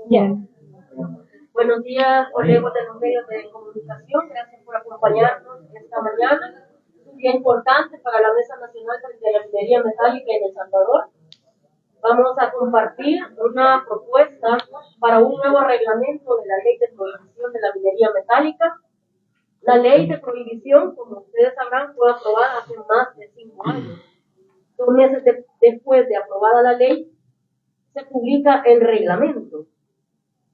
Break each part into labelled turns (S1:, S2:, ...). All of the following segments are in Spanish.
S1: Bien. Buenos días, colegas de los medios de comunicación. Gracias por acompañarnos esta mañana. Es un día importante para la Mesa Nacional frente a la Minería Metálica en El Salvador. Vamos a compartir una propuesta para un nuevo reglamento de la Ley de Prohibición de la Minería Metálica. La Ley de Prohibición, como ustedes sabrán, fue aprobada hace más de 5 años. 2 meses después de aprobada la ley, se publica el reglamento.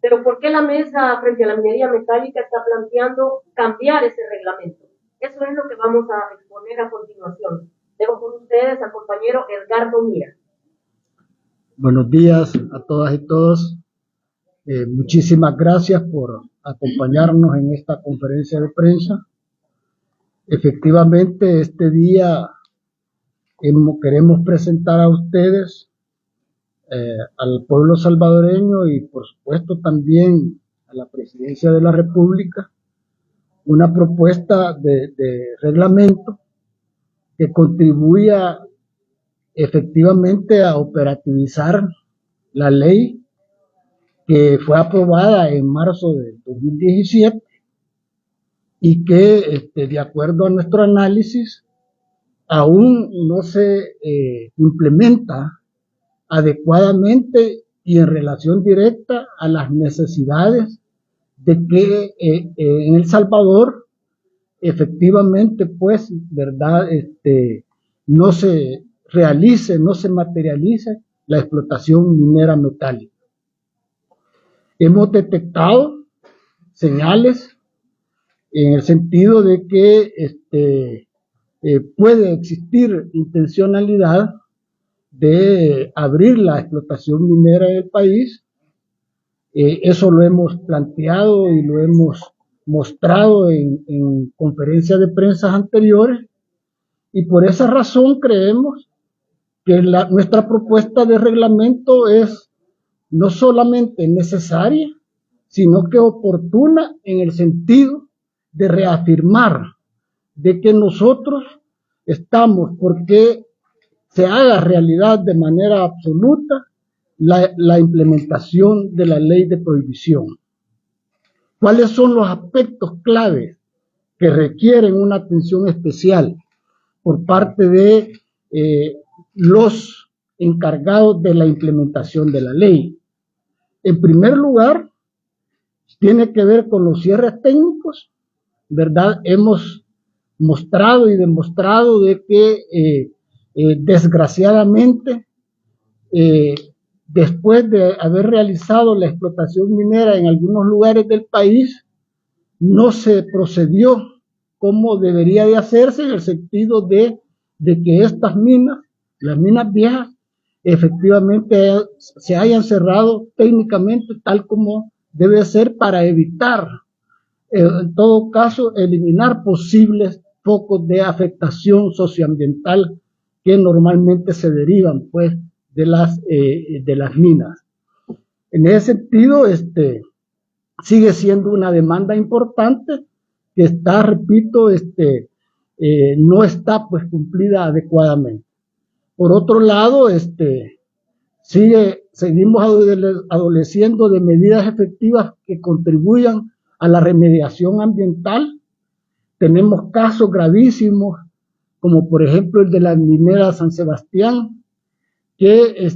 S1: Pero ¿por qué la mesa frente a la minería metálica está planteando cambiar ese reglamento? Eso es lo que vamos a exponer a continuación. Dejo con ustedes al compañero Edgardo Mira.
S2: Buenos días a todas y todos. Muchísimas gracias por acompañarnos en esta conferencia de prensa. Efectivamente, este día queremos presentar a ustedes, al pueblo salvadoreño y por supuesto también a la Presidencia de la República, una propuesta de reglamento que contribuya efectivamente a operativizar la ley que fue aprobada en marzo de 2017 y que, de acuerdo a nuestro análisis, aún no se implementa adecuadamente y en relación directa a las necesidades de que en El Salvador efectivamente, pues, verdad, no se realice, no se materialice la explotación minera metálica. Hemos detectado señales en el sentido de que puede existir intencionalidad de abrir la explotación minera del país. Eso lo hemos planteado y lo hemos mostrado en conferencias de prensa anteriores, y por esa razón creemos que nuestra propuesta de reglamento es no solamente necesaria, sino que oportuna en el sentido de reafirmar de que nosotros estamos porque se haga realidad de manera absoluta la implementación de la ley de prohibición. ¿Cuáles son los aspectos claves que requieren una atención especial por parte de los encargados de la implementación de la ley? En primer lugar, tiene que ver con los cierres técnicos, ¿verdad? Hemos mostrado y demostrado de que desgraciadamente, después de haber realizado la explotación minera en algunos lugares del país, no se procedió como debería de hacerse, en el sentido de que estas minas, las minas viejas, efectivamente se hayan cerrado técnicamente tal como debe ser, para evitar, en todo caso, eliminar posibles focos de afectación socioambiental que normalmente se derivan, pues, de las minas. En ese sentido, sigue siendo una demanda importante que está, repito, no está, pues, cumplida adecuadamente. Por otro lado, seguimos adoleciendo de medidas efectivas que contribuyan a la remediación ambiental. Tenemos casos gravísimos, como por ejemplo el de la minera San Sebastián, que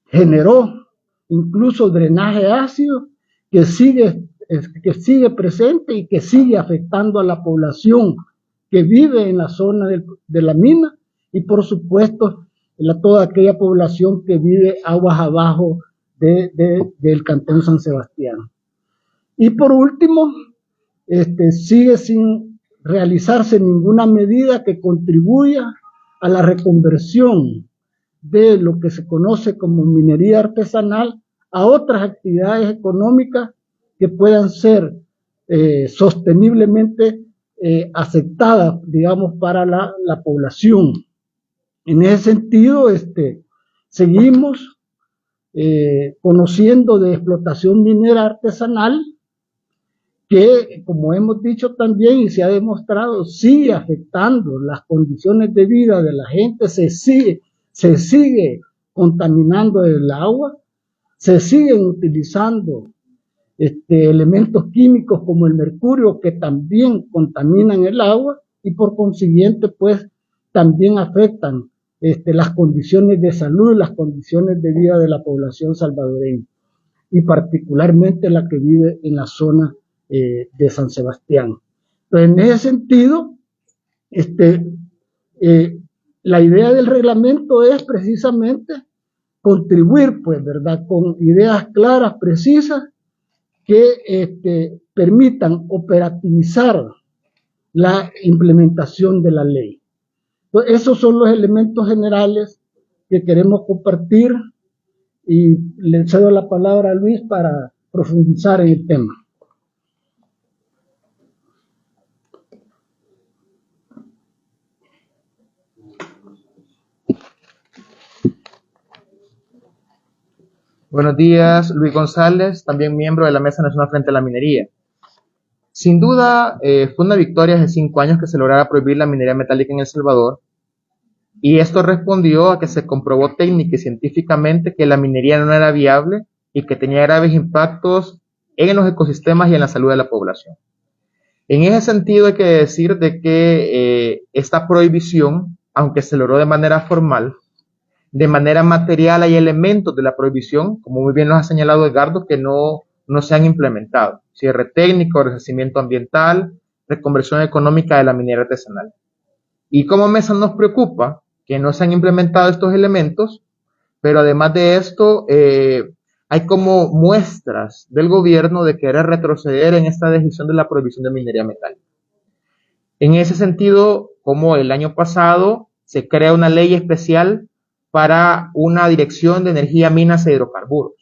S2: generó incluso drenaje ácido que sigue presente y que sigue afectando a la población que vive en la zona de la mina, y por supuesto toda aquella población que vive aguas abajo del cantón San Sebastián. Y por último, sigue sin realizarse ninguna medida que contribuya a la reconversión de lo que se conoce como minería artesanal a otras actividades económicas que puedan ser sosteniblemente aceptadas, digamos, para la población. En ese sentido, seguimos conociendo de explotación minera artesanal que, como hemos dicho también y se ha demostrado, sigue afectando las condiciones de vida de la gente, se sigue contaminando el agua, se siguen utilizando elementos químicos como el mercurio que también contaminan el agua y por consiguiente pues también afectan las condiciones de salud y las condiciones de vida de la población salvadoreña y particularmente la que vive en la zona de San Sebastián. Entonces, en ese sentido, la idea del reglamento es precisamente contribuir, pues, ¿verdad?, con ideas claras, precisas, que permitan operativizar la implementación de la ley. Entonces, esos son los elementos generales que queremos compartir y le cedo la palabra a Luis para profundizar en el tema.
S3: Buenos días, Luis González, también miembro de la Mesa Nacional Frente a la Minería. Sin duda, fue una victoria hace 5 años que se lograra prohibir la minería metálica en El Salvador, y esto respondió a que se comprobó técnica y científicamente que la minería no era viable y que tenía graves impactos en los ecosistemas y en la salud de la población. En ese sentido hay que decir de que esta prohibición, aunque se logró de manera formal, de manera material hay elementos de la prohibición, como muy bien nos ha señalado Edgardo, que no se han implementado. Cierre técnico, resarcimiento ambiental, reconversión económica de la minería artesanal. Y como mesa nos preocupa que no se han implementado estos elementos, pero además de esto, hay como muestras del gobierno de querer retroceder en esta decisión de la prohibición de minería metálica. En ese sentido, como el año pasado se crea una ley especial para una dirección de energía, minas e hidrocarburos,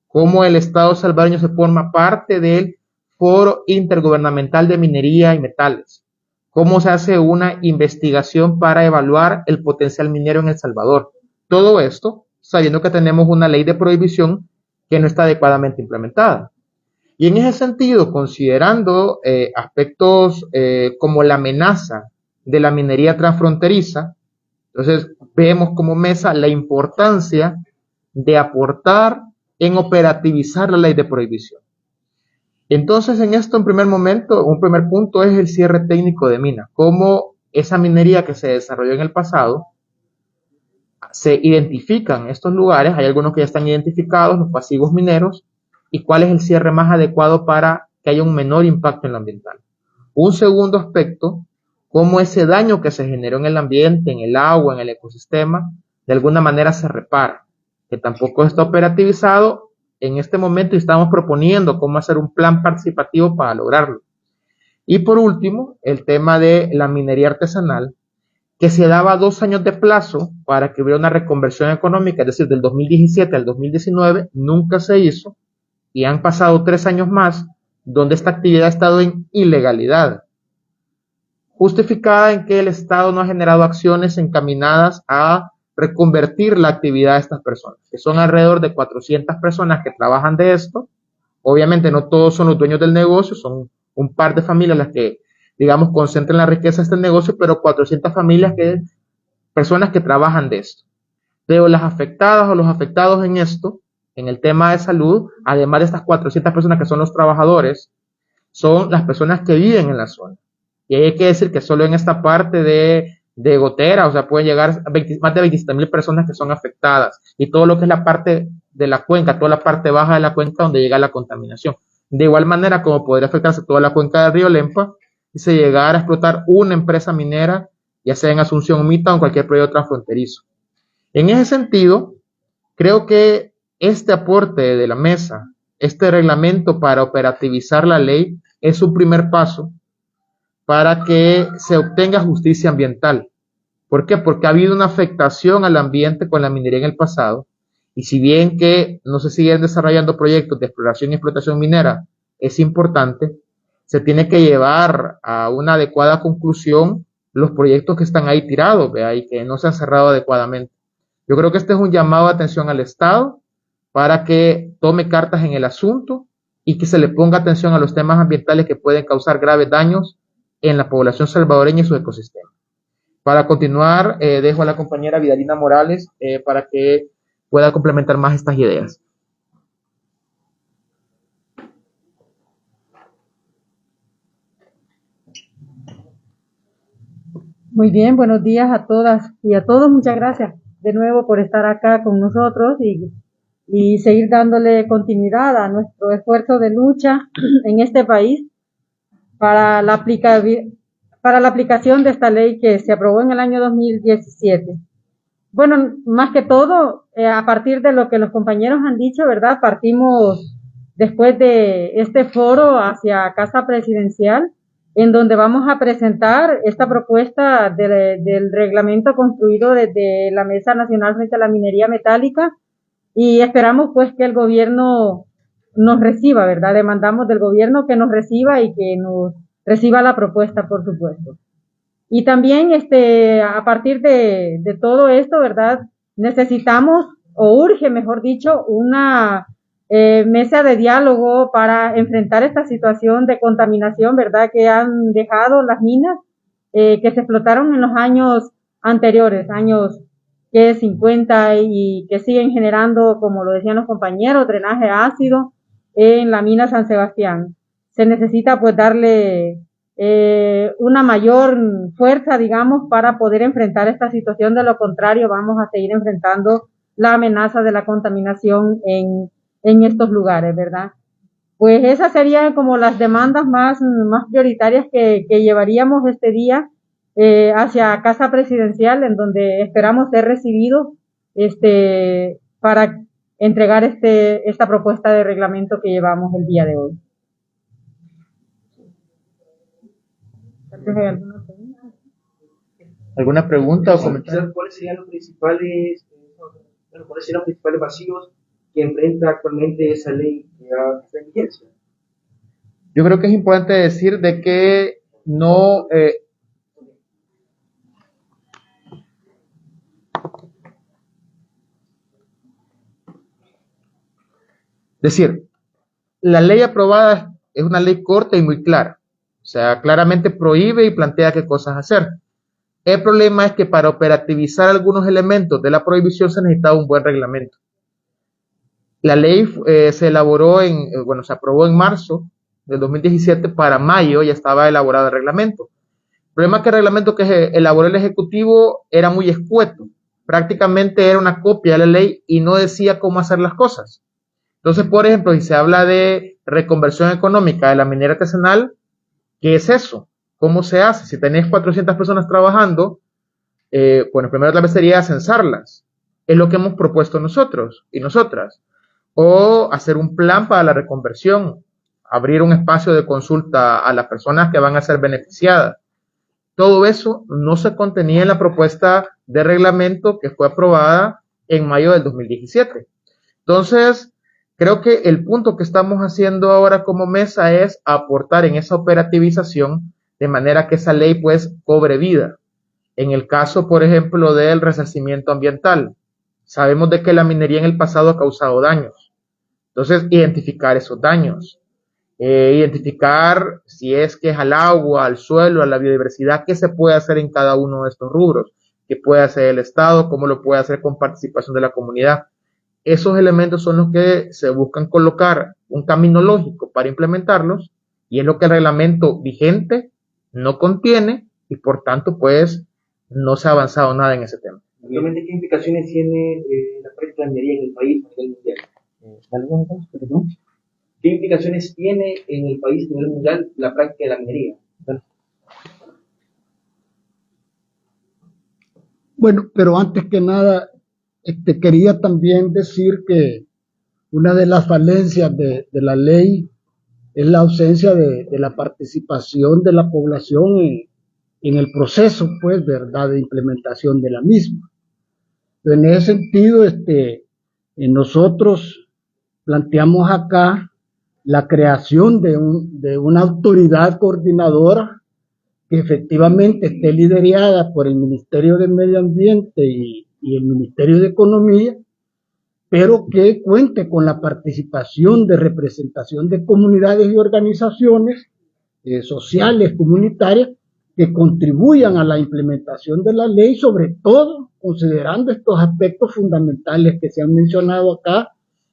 S3: como el Estado salvadoreño se forma parte del Foro Intergubernamental de Minería y Metales, cómo se hace una investigación para evaluar el potencial minero en El Salvador. Todo esto sabiendo que tenemos una ley de prohibición que no está adecuadamente implementada. Y en ese sentido, considerando aspectos como la amenaza de la minería transfronteriza, entonces vemos como mesa la importancia de aportar en operativizar la ley de prohibición. Entonces, en esto, en primer momento, un primer punto es el cierre técnico de minas, cómo esa minería que se desarrolló en el pasado, se identifican estos lugares, hay algunos que ya están identificados, los pasivos mineros, y cuál es el cierre más adecuado para que haya un menor impacto en lo ambiental. Un segundo aspecto, cómo ese daño que se generó en el ambiente, en el agua, en el ecosistema, de alguna manera se repara, que tampoco está operativizado en este momento y estamos proponiendo cómo hacer un plan participativo para lograrlo. Y por último, el tema de la minería artesanal, que se daba 2 años de plazo para que hubiera una reconversión económica, es decir, del 2017 al 2019, nunca se hizo, y han pasado 3 años más, donde esta actividad ha estado en ilegalidad, justificada en que el Estado no ha generado acciones encaminadas a reconvertir la actividad de estas personas, que son alrededor de 400 personas que trabajan de esto. Obviamente no todos son los dueños del negocio, son un par de familias las que, digamos, concentran la riqueza de este negocio, pero 400 familias personas que trabajan de esto. Pero las afectadas o los afectados en esto, en el tema de salud, además de estas 400 personas que son los trabajadores, son las personas que viven en la zona. Y hay que decir que solo en esta parte de Gotera, o sea, pueden llegar más de 27,000 personas que son afectadas. Y todo lo que es la parte de la cuenca, toda la parte baja de la cuenca donde llega la contaminación. De igual manera como podría afectarse toda la cuenca del río Lempa, si se llegara a explotar una empresa minera, ya sea en Asunción Mita o en cualquier proyecto transfronterizo. En ese sentido, creo que este aporte de la mesa, este reglamento para operativizar la ley, es un primer paso para que se obtenga justicia ambiental. ¿Por qué? Porque ha habido una afectación al ambiente con la minería en el pasado, y si bien que no se siguen desarrollando proyectos de exploración y explotación minera, es importante, se tiene que llevar a una adecuada conclusión los proyectos que están ahí tirados, ¿vea? Y que no se han cerrado adecuadamente. Yo creo que este es un llamado de atención al Estado para que tome cartas en el asunto y que se le ponga atención a los temas ambientales que pueden causar graves daños en la población salvadoreña y su ecosistema. Para continuar, dejo a la compañera Vidalina Morales para que pueda complementar más estas ideas.
S4: Muy bien, buenos días a todas y a todos. Muchas gracias de nuevo por estar acá con nosotros y seguir dándole continuidad a nuestro esfuerzo de lucha en este país para la aplicación de esta ley que se aprobó en el año 2017. Bueno, más que todo, a partir de lo que los compañeros han dicho, ¿verdad? Partimos después de este foro hacia Casa Presidencial, en donde vamos a presentar esta propuesta del reglamento construido desde la Mesa Nacional frente a la Minería Metálica, y esperamos pues que el gobierno nos reciba, ¿verdad? Demandamos del gobierno que nos reciba y que nos reciba la propuesta, por supuesto. Y también, a partir de todo esto, ¿verdad? Necesitamos, o urge, mejor dicho, una mesa de diálogo para enfrentar esta situación de contaminación, ¿verdad? Que han dejado las minas que se explotaron en los años anteriores, años que 50 y que siguen generando, como lo decían los compañeros, drenaje ácido en la mina San Sebastián. Se necesita pues darle una mayor fuerza, digamos, para poder enfrentar esta situación. De lo contrario, vamos a seguir enfrentando la amenaza de la contaminación en estos lugares, ¿verdad? Pues esas serían como las demandas más prioritarias que llevaríamos este día hacia Casa Presidencial, en donde esperamos ser recibidos para entregar esta propuesta de reglamento que llevamos el día de hoy.
S3: ¿Alguna pregunta o comentario?
S5: ¿Cuáles serían los principales vacíos que enfrenta actualmente esa ley que está en vigencia?
S3: Yo creo que es importante decir de que no la ley aprobada es una ley corta y muy clara. O sea, claramente prohíbe y plantea qué cosas hacer. El problema es que para operativizar algunos elementos de la prohibición se necesitaba un buen reglamento. La ley se aprobó en marzo del 2017, para mayo ya estaba elaborado el reglamento. El problema es que el reglamento que elaboró el Ejecutivo era muy escueto. Prácticamente era una copia de la ley y no decía cómo hacer las cosas. Entonces, por ejemplo, si se habla de reconversión económica de la minería artesanal, ¿qué es eso? ¿Cómo se hace? Si tenés 400 personas trabajando, primero tal vez sería censarlas. Es lo que hemos propuesto nosotros y nosotras. O hacer un plan para la reconversión, abrir un espacio de consulta a las personas que van a ser beneficiadas. Todo eso no se contenía en la propuesta de reglamento que fue aprobada en mayo del 2017. Entonces, creo que el punto que estamos haciendo ahora como mesa es aportar en esa operativización de manera que esa ley pues cobre vida. En el caso, por ejemplo, del resarcimiento ambiental, sabemos de que la minería en el pasado ha causado daños. Entonces, identificar esos daños, identificar si es que es al agua, al suelo, a la biodiversidad, qué se puede hacer en cada uno de estos rubros, qué puede hacer el Estado, cómo lo puede hacer con participación de la comunidad. Esos elementos son los que se buscan colocar un camino lógico para implementarlos, y es lo que el reglamento vigente no contiene, y por tanto, pues, no se ha avanzado nada en ese tema.
S5: Actualmente, ¿qué implicaciones tiene la práctica de la minería en el país a nivel mundial? ¿Qué implicaciones tiene en el país a nivel mundial la práctica de la minería?
S2: Bueno, pero antes que nada, quería también decir que una de las falencias de la ley es la ausencia de la participación de la población en el proceso, pues, ¿verdad?, de implementación de la misma. En ese sentido, nosotros planteamos acá la creación de una autoridad coordinadora que efectivamente esté liderada por el Ministerio de Medio Ambiente y el Ministerio de Economía, pero que cuente con la participación de representación de comunidades y organizaciones sociales, comunitarias, que contribuyan a la implementación de la ley, sobre todo considerando estos aspectos fundamentales que se han mencionado acá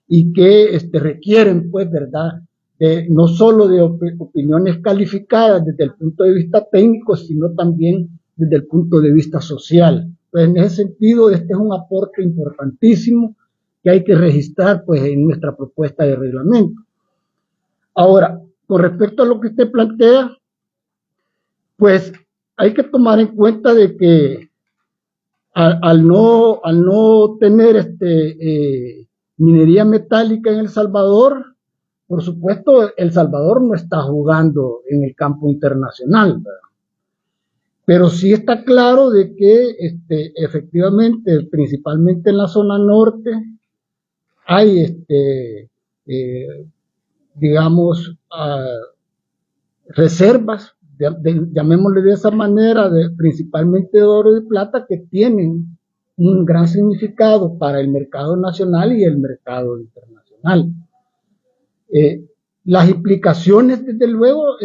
S2: y que requieren, pues, ¿verdad?, no solo de opiniones calificadas desde el punto de vista técnico, sino también desde el punto de vista social. Pues en ese sentido, este es un aporte importantísimo que hay que registrar, pues, en nuestra propuesta de reglamento. Ahora, con respecto a lo que usted plantea, pues hay que tomar en cuenta de que al no tener minería metálica en El Salvador, por supuesto, El Salvador no está jugando en el campo internacional, ¿verdad? Pero sí está claro de que efectivamente, principalmente en la zona norte, hay digamos, reservas, llamémosle de esa manera, principalmente de oro y de plata, que tienen un gran significado para el mercado nacional y el mercado internacional. Las implicaciones, desde luego,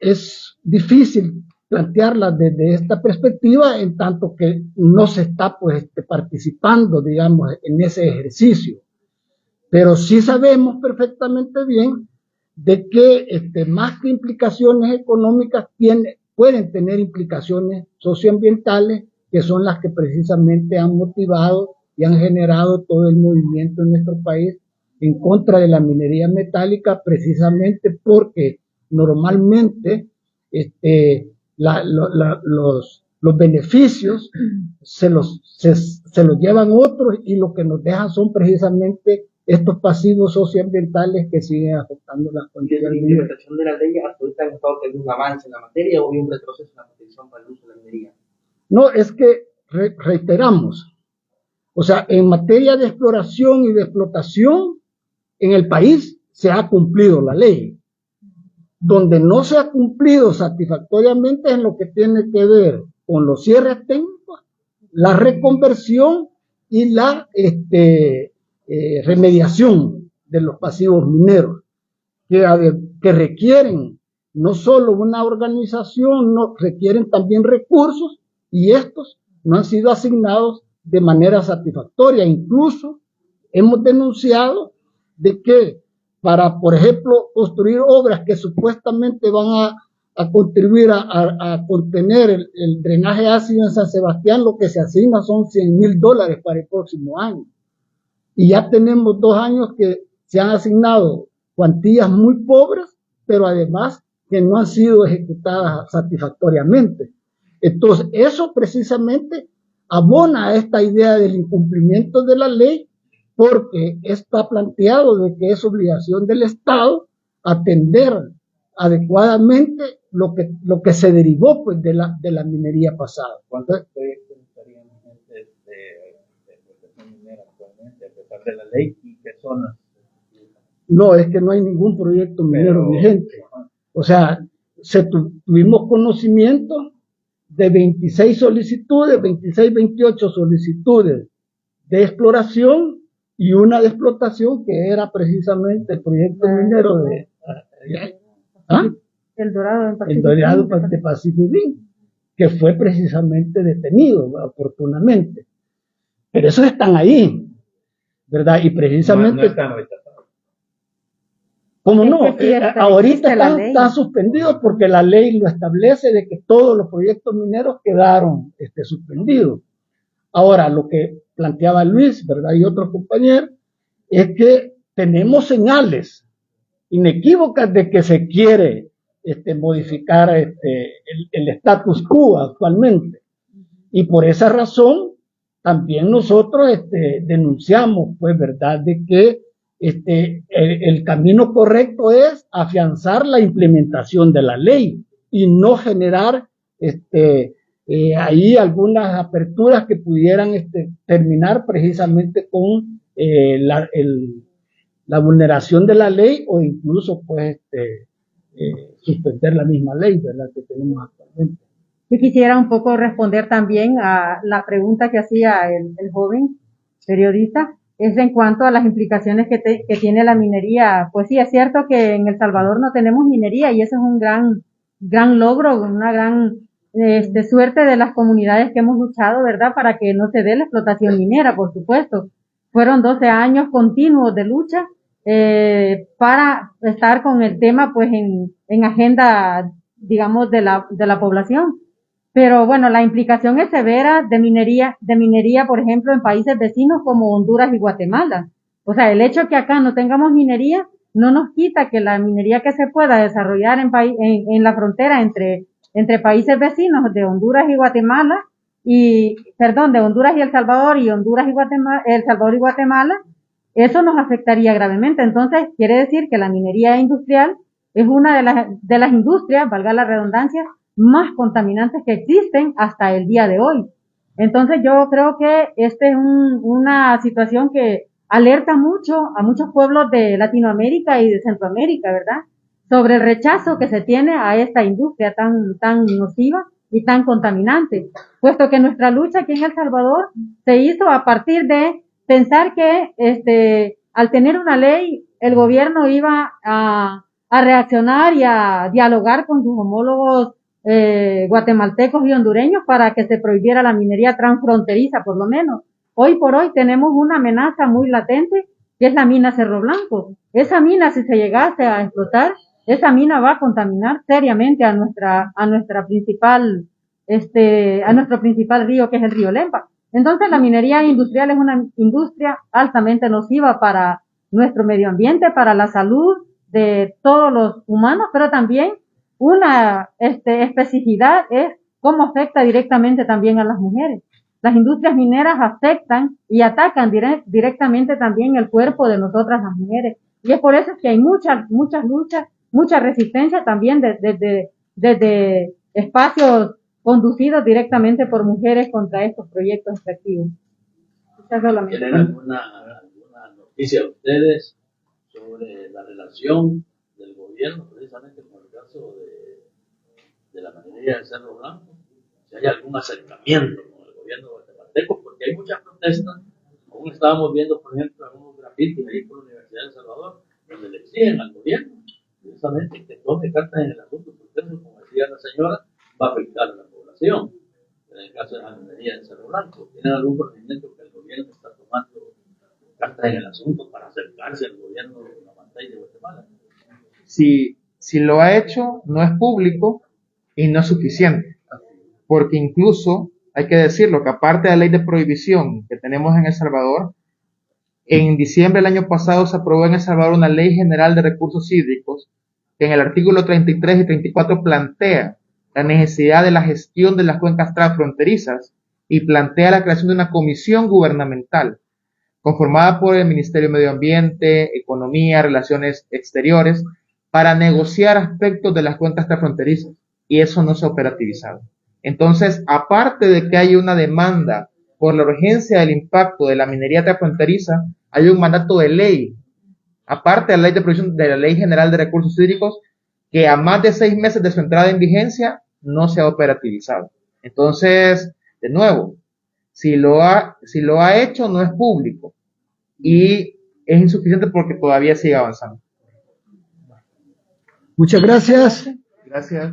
S2: es difícil plantearlas desde esta perspectiva, en tanto que no se está, pues, participando, digamos, en ese ejercicio. Pero sí sabemos perfectamente bien de que más que implicaciones económicas pueden tener implicaciones socioambientales, que son las que precisamente han motivado y han generado todo el movimiento en nuestro país en contra de la minería metálica, precisamente porque normalmente los beneficios se los llevan otros, y lo que nos dejan son precisamente estos pasivos socioambientales que siguen afectando las condiciones.
S5: ¿La implementación de la ley hasta ahorita han estado teniendo un avance en la materia o hay un retroceso en la protección para el uso de la minería?
S2: No, es que reiteramos, o sea, en materia de exploración y de explotación, en el país se ha cumplido la ley. Donde no se ha cumplido satisfactoriamente en lo que tiene que ver con los cierres técnicos, la reconversión y la remediación de los pasivos mineros, que requieren no solo una organización, no, requieren también recursos, y estos no han sido asignados de manera satisfactoria. Incluso hemos denunciado de que para, por ejemplo, construir obras que supuestamente van a contribuir a contener el drenaje ácido en San Sebastián, lo que se asigna son $100,000 para el próximo año. Y ya tenemos 2 años que se han asignado cuantías muy pobres, pero además que no han sido ejecutadas satisfactoriamente. Entonces, eso precisamente abona a esta idea del incumplimiento de la ley, porque está planteado de que es obligación del Estado atender adecuadamente lo que se derivó, pues, de la minería pasada.
S6: ¿Cuántos proyectos estarían vigentes de explotación minera actualmente a pesar de la ley, y qué zonas?
S2: No, es que no hay ningún proyecto minero vigente. O sea, tuvimos conocimiento de 26 solicitudes, 26, 28 solicitudes de exploración y una de explotación, que era precisamente el proyecto minero de
S4: El Dorado
S2: de Pacificín, que fue precisamente detenido, oportunamente. Pero esos están ahí, ¿verdad? Y precisamente...
S6: No están rechazados.
S2: ¿Cómo no? Ahorita están suspendidos porque la ley lo establece, de que todos los proyectos mineros quedaron suspendidos. Ahora, lo que planteaba Luis, ¿verdad?, y otros compañeros, es que tenemos señales inequívocas de que se quiere modificar el status quo actualmente. Y por esa razón, también nosotros denunciamos, pues, ¿verdad?, de que el camino correcto es afianzar la implementación de la ley y no generar ahí algunas aperturas que pudieran terminar precisamente con la vulneración de la ley, o incluso, pues, suspender la misma ley, ¿verdad?, que tenemos actualmente.
S4: Yo quisiera un poco responder también a la pregunta que hacía el joven periodista, es en cuanto a las implicaciones que tiene la minería. Pues sí, es cierto que en El Salvador no tenemos minería, y eso es un gran gran logro, una gran suerte de las comunidades que hemos luchado, ¿verdad? Para que no se dé la explotación minera, por supuesto. Fueron 12 años continuos de lucha para estar con el tema pues en agenda, digamos, de la población. Pero bueno, la implicación es severa de minería, por ejemplo, en países vecinos como Honduras y Guatemala. O sea, el hecho de que acá no tengamos minería no nos quita que la minería que se pueda desarrollar en la frontera entre países vecinos de Honduras y Guatemala, de Honduras y El Salvador y Honduras y Guatemala, El Salvador y Guatemala, eso nos afectaría gravemente. Entonces, quiere decir que la minería industrial es una de las industrias, valga la redundancia, más contaminantes que existen hasta el día de hoy. Entonces, yo creo que esta es una situación que alerta mucho a muchos pueblos de Latinoamérica y de Centroamérica, ¿verdad? Sobre el rechazo que se tiene a esta industria tan nociva y tan contaminante, puesto que nuestra lucha aquí en El Salvador se hizo a partir de pensar que al tener una ley el gobierno iba a reaccionar y a dialogar con sus homólogos guatemaltecos y hondureños para que se prohibiera la minería transfronteriza, por lo menos. Hoy por hoy tenemos una amenaza muy latente, que es la mina Cerro Blanco. Esa mina, si se llegase a explotar, esa mina va a contaminar seriamente a nuestro principal río, que es el río Lempa. Entonces, la minería industrial es una industria altamente nociva para nuestro medio ambiente, para la salud de todos los humanos, pero también una especificidad es cómo afecta directamente también a las mujeres. Las industrias mineras afectan y atacan directamente también el cuerpo de nosotras las mujeres. Y es por eso que hay muchas luchas, mucha resistencia también desde espacios conducidos directamente por mujeres contra estos proyectos extractivos.
S6: ¿Tienen alguna noticia de ustedes sobre la relación del gobierno precisamente con el caso de la minería de Cerro Blanco? Si hay algún acercamiento con el gobierno guatemalteco, porque hay muchas protestas. Aún estábamos viendo, por ejemplo, algunos grafitis ahí por la Universidad de El Salvador, donde le exigen al gobierno precisamente que tome cartas en el asunto, porque eso, como decía la señora, va a afectar a la población. En el caso de la minería de Cerro Blanco, ¿tienen algún conocimiento que el gobierno está tomando cartas en el asunto para acercarse al gobierno de la Mantay de Guatemala?
S3: Si lo ha hecho, no es público y no es suficiente. Porque incluso, hay que decirlo, que aparte de la ley de prohibición que tenemos en El Salvador, en diciembre del año pasado se aprobó en El Salvador una ley general de recursos hídricos que en el artículo 33 y 34 plantea la necesidad de la gestión de las cuencas transfronterizas y plantea la creación de una comisión gubernamental conformada por el Ministerio de Medio Ambiente, Economía, Relaciones Exteriores, para negociar aspectos de las cuencas transfronterizas, y eso no se ha operativizado. Entonces, aparte de que hay una demanda por la urgencia del impacto de la minería transfronteriza, hay un mandato de ley, aparte de la ley de prohibición de la Ley General de Recursos Hídricos, que a más de 6 meses de su entrada en vigencia no se ha operativizado. Entonces, de nuevo, si lo ha hecho, no es público y es insuficiente porque todavía sigue avanzando.
S2: Muchas gracias.
S3: Gracias.